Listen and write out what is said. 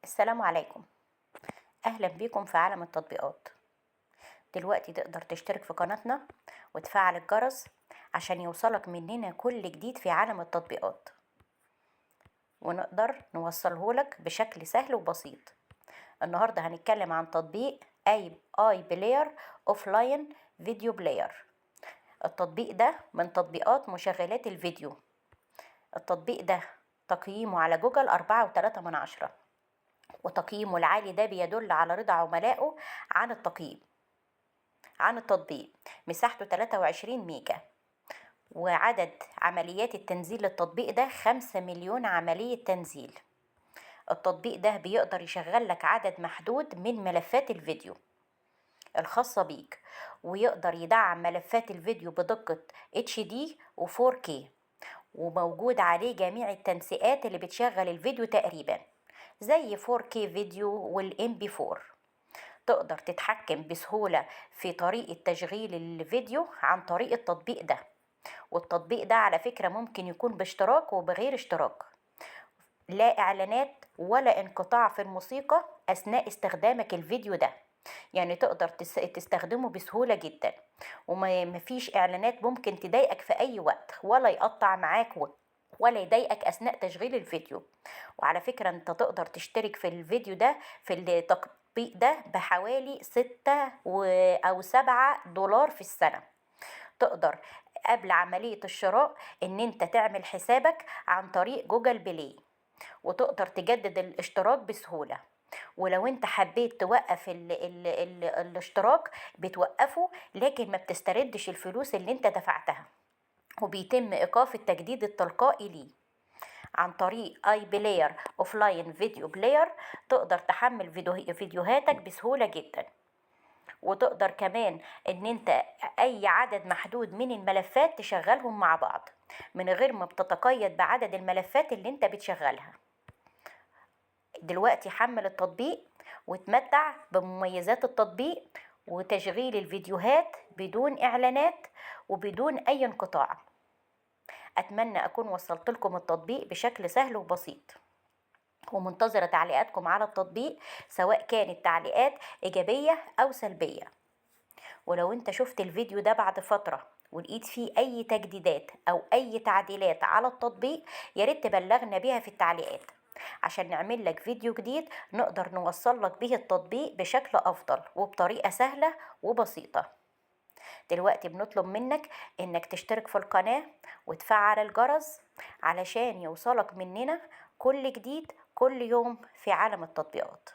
السلام عليكم. أهلا بيكم في عالم التطبيقات. دلوقتي تقدر تشترك في قناتنا وتفعل الجرس عشان يوصلك مننا كل جديد في عالم التطبيقات، ونقدر نوصله لك بشكل سهل وبسيط. النهاردة هنتكلم عن تطبيق اي بلاير اوفلاين فيديو بلاير. التطبيق ده من تطبيقات مشغلات الفيديو. التطبيق ده تقييمه على جوجل 4.3، وتقييمه العالي ده بيدل على رضا عملائه عن التطبيق. مساحته 23 ميجا، وعدد عمليات التنزيل للتطبيق ده 5 مليون عملية تنزيل. التطبيق ده بيقدر يشغل لك عدد محدود من ملفات الفيديو الخاصة بيك، ويقدر يدعم ملفات الفيديو بدقة HD و 4K، وموجود عليه جميع التنسيقات اللي بتشغل الفيديو تقريبا، زي 4K فيديو والMP4. تقدر تتحكم بسهولة في طريقة تشغيل الفيديو عن طريق التطبيق ده. والتطبيق ده على فكرة ممكن يكون باشتراك وبغير اشتراك، لا إعلانات ولا انقطاع في الموسيقى أثناء استخدامك الفيديو ده. يعني تقدر تستخدمه بسهولة جدا، ومفيش إعلانات ممكن تضايقك في أي وقت، ولا يقطع معاك ولا يضايقك أثناء تشغيل الفيديو. وعلى فكرة انت تقدر تشترك في الفيديو ده في التطبيق ده بحوالي 6 أو 7 دولار في السنة. تقدر قبل عملية الشراء ان انت تعمل حسابك عن طريق جوجل بلاي، وتقدر تجدد الاشتراك بسهولة. ولو انت حبيت توقف الاشتراك بتوقفه، لكن ما بتستردش الفلوس اللي انت دفعتها، وبيتم ايقاف التجديد التلقائي ليه. عن طريق اي بلاير اوفلاين فيديو بلاير تقدر تحمل فيديوهاتك بسهولة جدا، وتقدر كمان ان انت اي عدد محدود من الملفات تشغلهم مع بعض من غير ما بتتقيد بعدد الملفات اللي انت بتشغلها. دلوقتي حمل التطبيق وتمتع بمميزات التطبيق وتشغيل الفيديوهات بدون اعلانات وبدون اي انقطاع. اتمنى اكون وصلت لكم التطبيق بشكل سهل وبسيط، ومنتظرة تعليقاتكم على التطبيق، سواء كانت تعليقات إيجابية أو سلبية. ولو انت شفت الفيديو ده بعد فترة ولقيت فيه أي تجديدات أو أي تعديلات على التطبيق، ياريت تبلغنا بيها في التعليقات عشان نعمل لك فيديو جديد نقدر نوصل لك به التطبيق بشكل أفضل وبطريقة سهلة وبسيطة. دلوقتي بنطلب منك انك تشترك في القناة وتفعل الجرس علشان يوصلك مننا كل جديد كل يوم في عالم التطبيقات.